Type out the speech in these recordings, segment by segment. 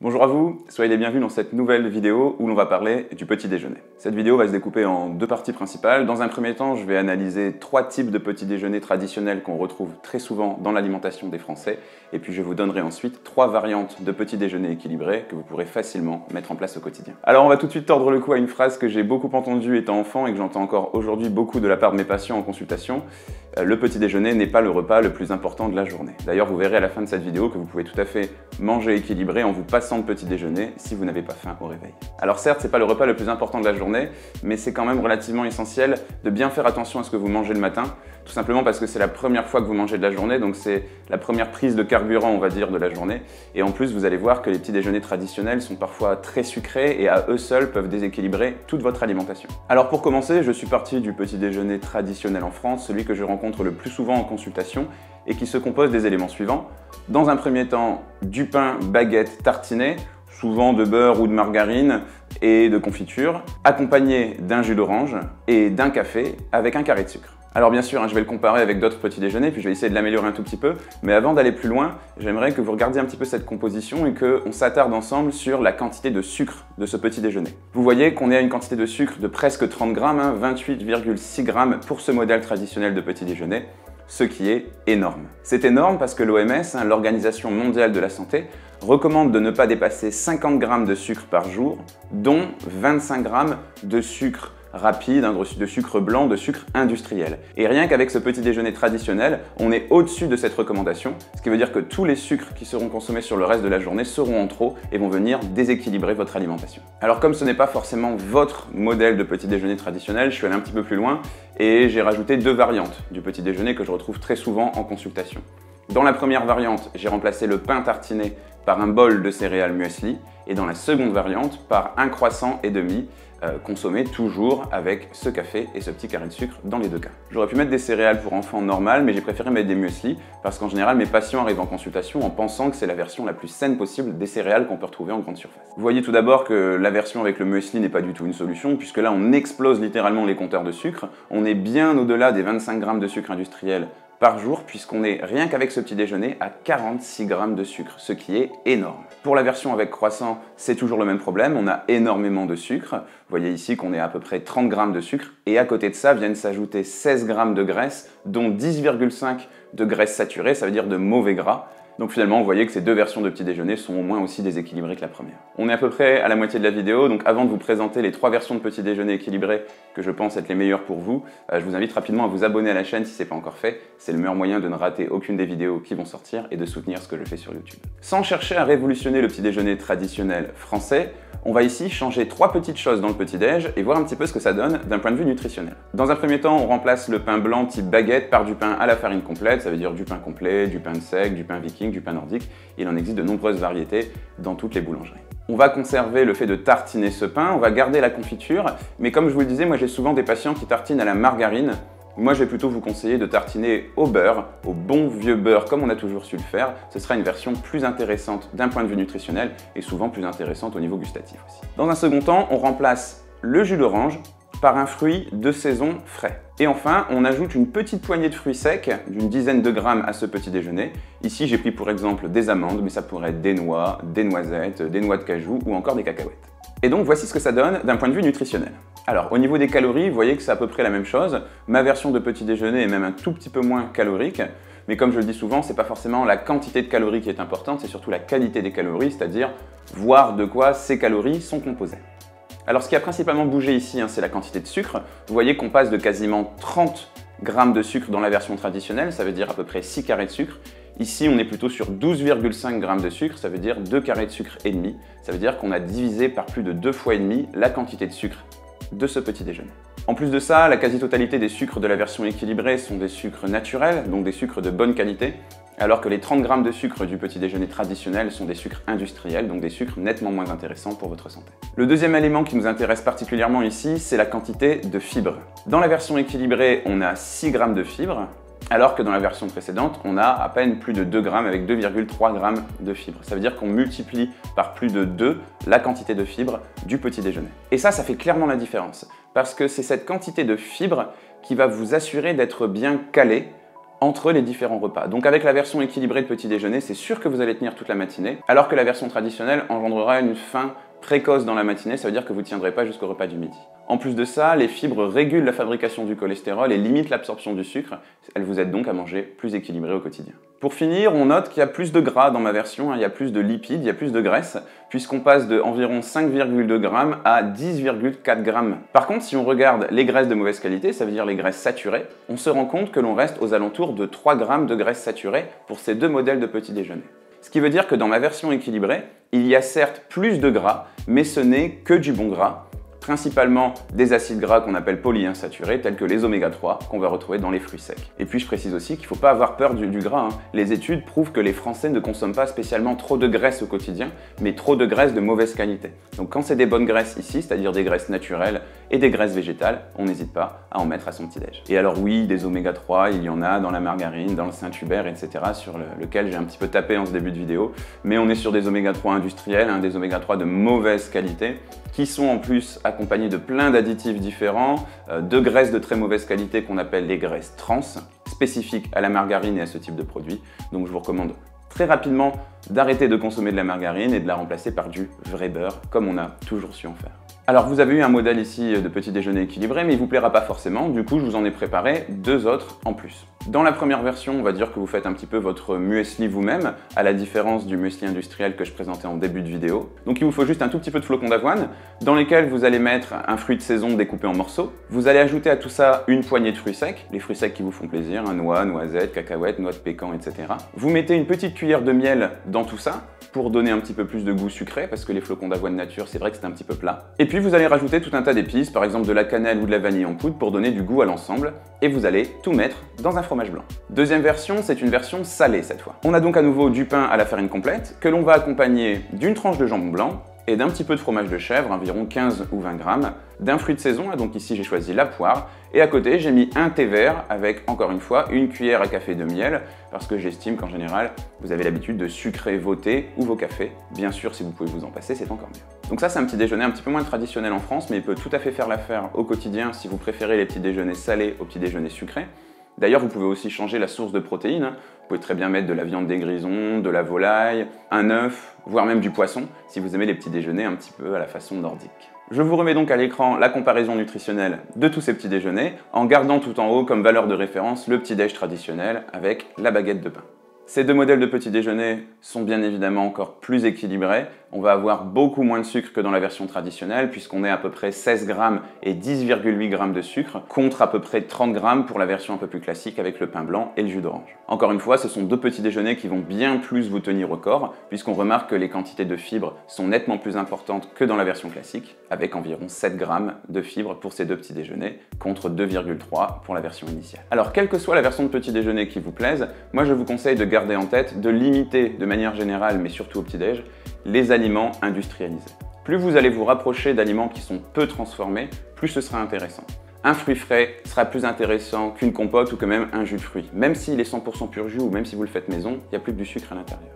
Bonjour à vous, soyez les bienvenus dans cette nouvelle vidéo où l'on va parler du petit déjeuner. Cette vidéo va se découper en deux parties principales. Dans un premier temps, je vais analyser trois types de petits déjeuners traditionnels qu'on retrouve très souvent dans l'alimentation des Français. Et puis je vous donnerai ensuite trois variantes de petits déjeuners équilibrés que vous pourrez facilement mettre en place au quotidien. Alors on va tout de suite tordre le cou à une phrase que j'ai beaucoup entendue étant enfant et que j'entends encore aujourd'hui beaucoup de la part de mes patients en consultation. Le petit déjeuner n'est pas le repas le plus important de la journée. D'ailleurs, vous verrez à la fin de cette vidéo que vous pouvez tout à fait manger équilibré en vous passant de petit déjeuner si vous n'avez pas faim au réveil. Alors certes, c'est pas le repas le plus important de la journée, mais c'est quand même relativement essentiel de bien faire attention à ce que vous mangez le matin, tout simplement parce que c'est la première fois que vous mangez de la journée, donc c'est la première prise de carburant, on va dire, de la journée. Et en plus, vous allez voir que les petits déjeuners traditionnels sont parfois très sucrés et à eux seuls peuvent déséquilibrer toute votre alimentation. Alors pour commencer, je suis parti du petit déjeuner traditionnel en France, celui que je rencontre le plus souvent en consultation et qui se compose des éléments suivants. Dans un premier temps, du pain, baguette, tartiné, souvent de beurre ou de margarine et de confiture, accompagné d'un jus d'orange et d'un café avec un carré de sucre. Alors bien sûr, je vais le comparer avec d'autres petits déjeuners, puis je vais essayer de l'améliorer un tout petit peu, mais avant d'aller plus loin, j'aimerais que vous regardiez un petit peu cette composition et qu'on s'attarde ensemble sur la quantité de sucre de ce petit déjeuner. Vous voyez qu'on est à une quantité de sucre de presque 30 grammes, 28,6 grammes pour ce modèle traditionnel de petit déjeuner, ce qui est énorme. C'est énorme parce que l'OMS, l'Organisation mondiale de la santé, recommande de ne pas dépasser 50 grammes de sucre par jour, dont 25 grammes de sucre rapide, de sucre blanc, de sucre industriel. Et rien qu'avec ce petit déjeuner traditionnel, on est au-dessus de cette recommandation, ce qui veut dire que tous les sucres qui seront consommés sur le reste de la journée seront en trop et vont venir déséquilibrer votre alimentation. Alors comme ce n'est pas forcément votre modèle de petit déjeuner traditionnel, je suis allé un petit peu plus loin et j'ai rajouté deux variantes du petit déjeuner que je retrouve très souvent en consultation. Dans la première variante, j'ai remplacé le pain tartiné par un bol de céréales muesli et dans la seconde variante, par un croissant et demi, consommé toujours avec ce café et ce petit carré de sucre dans les deux cas. J'aurais pu mettre des céréales pour enfants normales, mais j'ai préféré mettre des muesli parce qu'en général, mes patients arrivent en consultation en pensant que c'est la version la plus saine possible des céréales qu'on peut retrouver en grande surface. Vous voyez tout d'abord que la version avec le muesli n'est pas du tout une solution, puisque là, on explose littéralement les compteurs de sucre. On est bien au-delà des 25 grammes de sucre industriel par jour, puisqu'on est rien qu'avec ce petit déjeuner à 46 grammes de sucre, ce qui est énorme. Pour la version avec croissant, c'est toujours le même problème, on a énormément de sucre. Vous voyez ici qu'on est à peu près 30 grammes de sucre, et à côté de ça viennent s'ajouter 16 grammes de graisse, dont 10,5 de graisse saturée, ça veut dire de mauvais gras. Donc finalement, vous voyez que ces deux versions de petit déjeuner sont au moins aussi déséquilibrées que la première. On est à peu près à la moitié de la vidéo, donc avant de vous présenter les trois versions de petit déjeuner équilibrés que je pense être les meilleures pour vous, je vous invite rapidement à vous abonner à la chaîne si ce n'est pas encore fait. C'est le meilleur moyen de ne rater aucune des vidéos qui vont sortir et de soutenir ce que je fais sur YouTube. Sans chercher à révolutionner le petit déjeuner traditionnel français, on va ici changer trois petites choses dans le petit-déj et voir un petit peu ce que ça donne d'un point de vue nutritionnel. Dans un premier temps, on remplace le pain blanc type baguette par du pain à la farine complète, ça veut dire du pain complet, du pain sec, du pain viking, du pain nordique. Il en existe de nombreuses variétés dans toutes les boulangeries. On va conserver le fait de tartiner ce pain, on va garder la confiture, mais comme je vous le disais, moi j'ai souvent des patients qui tartinent à la margarine. Moi, je vais plutôt vous conseiller de tartiner au beurre, au bon vieux beurre comme on a toujours su le faire. Ce sera une version plus intéressante d'un point de vue nutritionnel et souvent plus intéressante au niveau gustatif aussi. Dans un second temps, on remplace le jus d'orange par un fruit de saison frais. Et enfin, on ajoute une petite poignée de fruits secs, d'une dizaine de grammes à ce petit déjeuner. Ici, j'ai pris pour exemple des amandes, mais ça pourrait être des noix, des noisettes, des noix de cajou ou encore des cacahuètes. Et donc, voici ce que ça donne d'un point de vue nutritionnel. Alors, au niveau des calories, vous voyez que c'est à peu près la même chose. Ma version de petit déjeuner est même un tout petit peu moins calorique. Mais comme je le dis souvent, c'est pas forcément la quantité de calories qui est importante, c'est surtout la qualité des calories, c'est-à-dire voir de quoi ces calories sont composées. Alors, ce qui a principalement bougé ici, c'est la quantité de sucre. Vous voyez qu'on passe de quasiment 30 grammes de sucre dans la version traditionnelle, ça veut dire à peu près 6 carrés de sucre. Ici, on est plutôt sur 12,5 grammes de sucre, ça veut dire 2 carrés de sucre et demi. Ça veut dire qu'on a divisé par plus de 2 fois et demi la quantité de sucre de ce petit déjeuner. En plus de ça, la quasi-totalité des sucres de la version équilibrée sont des sucres naturels, donc des sucres de bonne qualité, alors que les 30 grammes de sucre du petit déjeuner traditionnel sont des sucres industriels, donc des sucres nettement moins intéressants pour votre santé. Le deuxième élément qui nous intéresse particulièrement ici, c'est la quantité de fibres. Dans la version équilibrée, on a 6 grammes de fibres, alors que dans la version précédente, on a à peine plus de 2 grammes avec 2,3 grammes de fibres. Ça veut dire qu'on multiplie par plus de 2 la quantité de fibres du petit déjeuner. Et ça fait clairement la différence, parce que c'est cette quantité de fibres qui va vous assurer d'être bien calé entre les différents repas. Donc avec la version équilibrée de petit déjeuner, c'est sûr que vous allez tenir toute la matinée, alors que la version traditionnelle engendrera une faim précoce dans la matinée, ça veut dire que vous ne tiendrez pas jusqu'au repas du midi. En plus de ça, les fibres régulent la fabrication du cholestérol et limitent l'absorption du sucre. Elles vous aident donc à manger plus équilibré au quotidien. Pour finir, on note qu'il y a plus de gras dans ma version, il y a plus de lipides, il y a plus de graisse, puisqu'on passe de environ 5,2 g à 10,4 g. Par contre, si on regarde les graisses de mauvaise qualité, ça veut dire les graisses saturées, on se rend compte que l'on reste aux alentours de 3 g de graisses saturées pour ces deux modèles de petit déjeuner. Ce qui veut dire que dans ma version équilibrée, il y a certes plus de gras, mais ce n'est que du bon gras, principalement des acides gras qu'on appelle polyinsaturés, tels que les oméga 3 qu'on va retrouver dans les fruits secs. Et puis je précise aussi qu'il ne faut pas avoir peur du gras. Les études prouvent que les Français ne consomment pas spécialement trop de graisse au quotidien, mais trop de graisse de mauvaise qualité. Donc quand c'est des bonnes graisses ici, c'est-à-dire des graisses naturelles et des graisses végétales, on n'hésite pas à en mettre à son petit-déj. Et alors oui, des oméga 3, il y en a dans la margarine, dans le Saint-Hubert, etc., sur lequel j'ai un petit peu tapé en ce début de vidéo, mais on est sur des oméga 3 industriels, des oméga 3 de mauvaise qualité, qui sont en plus accompagnés de plein d'additifs différents, de graisses de très mauvaise qualité qu'on appelle les graisses trans, spécifiques à la margarine et à ce type de produit. Donc je vous recommande très rapidement d'arrêter de consommer de la margarine et de la remplacer par du vrai beurre, comme on a toujours su en faire. Alors vous avez eu un modèle ici de petit déjeuner équilibré, mais il ne vous plaira pas forcément, du coup je vous en ai préparé deux autres en plus. Dans la première version, on va dire que vous faites un petit peu votre muesli vous-même, à la différence du muesli industriel que je présentais en début de vidéo. Donc il vous faut juste un tout petit peu de flocons d'avoine, dans lesquels vous allez mettre un fruit de saison découpé en morceaux. Vous allez ajouter à tout ça une poignée de fruits secs, les fruits secs qui vous font plaisir, noix, noisettes, cacahuètes, noix de pécan, etc. Vous mettez une petite cuillère de miel dans tout ça, pour donner un petit peu plus de goût sucré, parce que les flocons d'avoine nature, c'est vrai que c'est un petit peu plat. Et puis vous allez rajouter tout un tas d'épices, par exemple de la cannelle ou de la vanille en poudre pour donner du goût à l'ensemble, et vous allez tout mettre dans un fromage blanc. Deuxième version, c'est une version salée cette fois. On a donc à nouveau du pain à la farine complète, que l'on va accompagner d'une tranche de jambon blanc, et d'un petit peu de fromage de chèvre, environ 15 ou 20 grammes, d'un fruit de saison, donc ici j'ai choisi la poire, et à côté j'ai mis un thé vert avec, encore une fois, une cuillère à café de miel, parce que j'estime qu'en général, vous avez l'habitude de sucrer vos thés ou vos cafés. Bien sûr, si vous pouvez vous en passer, c'est encore mieux. Donc ça, c'est un petit déjeuner un petit peu moins traditionnel en France, mais il peut tout à fait faire l'affaire au quotidien si vous préférez les petits déjeuners salés aux petits déjeuners sucrés. D'ailleurs, vous pouvez aussi changer la source de protéines. Vous pouvez très bien mettre de la viande des grisons, de la volaille, un œuf, voire même du poisson, si vous aimez les petits déjeuners un petit peu à la façon nordique. Je vous remets donc à l'écran la comparaison nutritionnelle de tous ces petits déjeuners, en gardant tout en haut comme valeur de référence le petit déj traditionnel avec la baguette de pain. Ces deux modèles de petit déjeuner sont bien évidemment encore plus équilibrés. On va avoir beaucoup moins de sucre que dans la version traditionnelle, puisqu'on est à peu près 16 grammes et 10,8 grammes de sucre, contre à peu près 30 grammes pour la version un peu plus classique avec le pain blanc et le jus d'orange. Encore une fois, ce sont deux petits déjeuners qui vont bien plus vous tenir au corps, puisqu'on remarque que les quantités de fibres sont nettement plus importantes que dans la version classique, avec environ 7 grammes de fibres pour ces deux petits déjeuners, contre 2,3 pour la version initiale. Alors, quelle que soit la version de petit déjeuner qui vous plaise, moi je vous conseille de garder en tête de limiter de manière générale, mais surtout au petit-déj, les aliments industrialisés. Plus vous allez vous rapprocher d'aliments qui sont peu transformés, plus ce sera intéressant. Un fruit frais sera plus intéressant qu'une compote ou que même un jus de fruits. Même s'il est 100% pur jus ou même si vous le faites maison, il n'y a plus que du sucre à l'intérieur.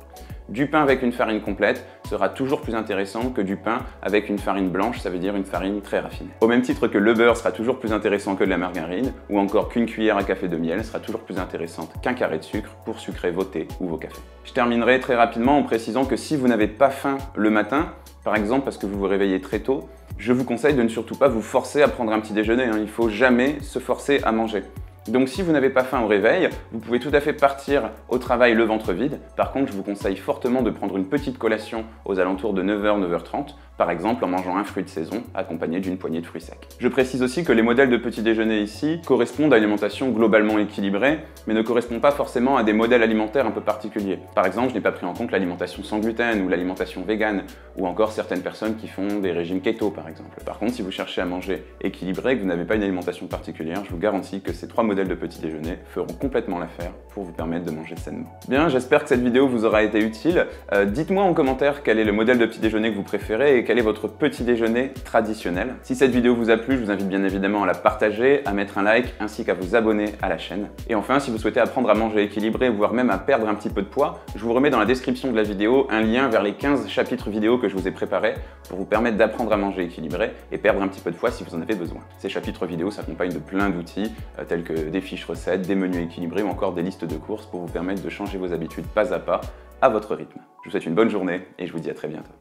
Du pain avec une farine complète sera toujours plus intéressant que du pain avec une farine blanche, ça veut dire une farine très raffinée. Au même titre que le beurre sera toujours plus intéressant que de la margarine, ou encore qu'une cuillère à café de miel sera toujours plus intéressante qu'un carré de sucre pour sucrer vos thés ou vos cafés. Je terminerai très rapidement en précisant que si vous n'avez pas faim le matin, par exemple parce que vous vous réveillez très tôt, je vous conseille de ne surtout pas vous forcer à prendre un petit déjeuner, Il ne faut jamais se forcer à manger. Donc si vous n'avez pas faim au réveil, vous pouvez tout à fait partir au travail le ventre vide. Par contre, je vous conseille fortement de prendre une petite collation aux alentours de 9h, 9h30, par exemple en mangeant un fruit de saison accompagné d'une poignée de fruits secs. Je précise aussi que les modèles de petit déjeuner ici correspondent à une alimentation globalement équilibrée, mais ne correspondent pas forcément à des modèles alimentaires un peu particuliers. Par exemple, je n'ai pas pris en compte l'alimentation sans gluten ou l'alimentation végane, ou encore certaines personnes qui font des régimes keto par exemple. Par contre, si vous cherchez à manger équilibré et que vous n'avez pas une alimentation particulière, je vous garantis que ces trois modèles de petit déjeuner feront complètement l'affaire pour vous permettre de manger sainement. Bien, j'espère que cette vidéo vous aura été utile. Dites-moi en commentaire quel est le modèle de petit déjeuner que vous préférez et quel est votre petit déjeuner traditionnel. Si cette vidéo vous a plu, je vous invite bien évidemment à la partager, à mettre un like ainsi qu'à vous abonner à la chaîne. Et enfin, si vous souhaitez apprendre à manger équilibré, voire même à perdre un petit peu de poids, je vous remets dans la description de la vidéo un lien vers les 15 chapitres vidéo que je vous ai préparés pour vous permettre d'apprendre à manger équilibré et perdre un petit peu de poids si vous en avez besoin. Ces chapitres vidéo s'accompagnent de plein d'outils tels que des fiches recettes, des menus équilibrés ou encore des listes de courses pour vous permettre de changer vos habitudes pas à pas à votre rythme. Je vous souhaite une bonne journée et je vous dis à très bientôt.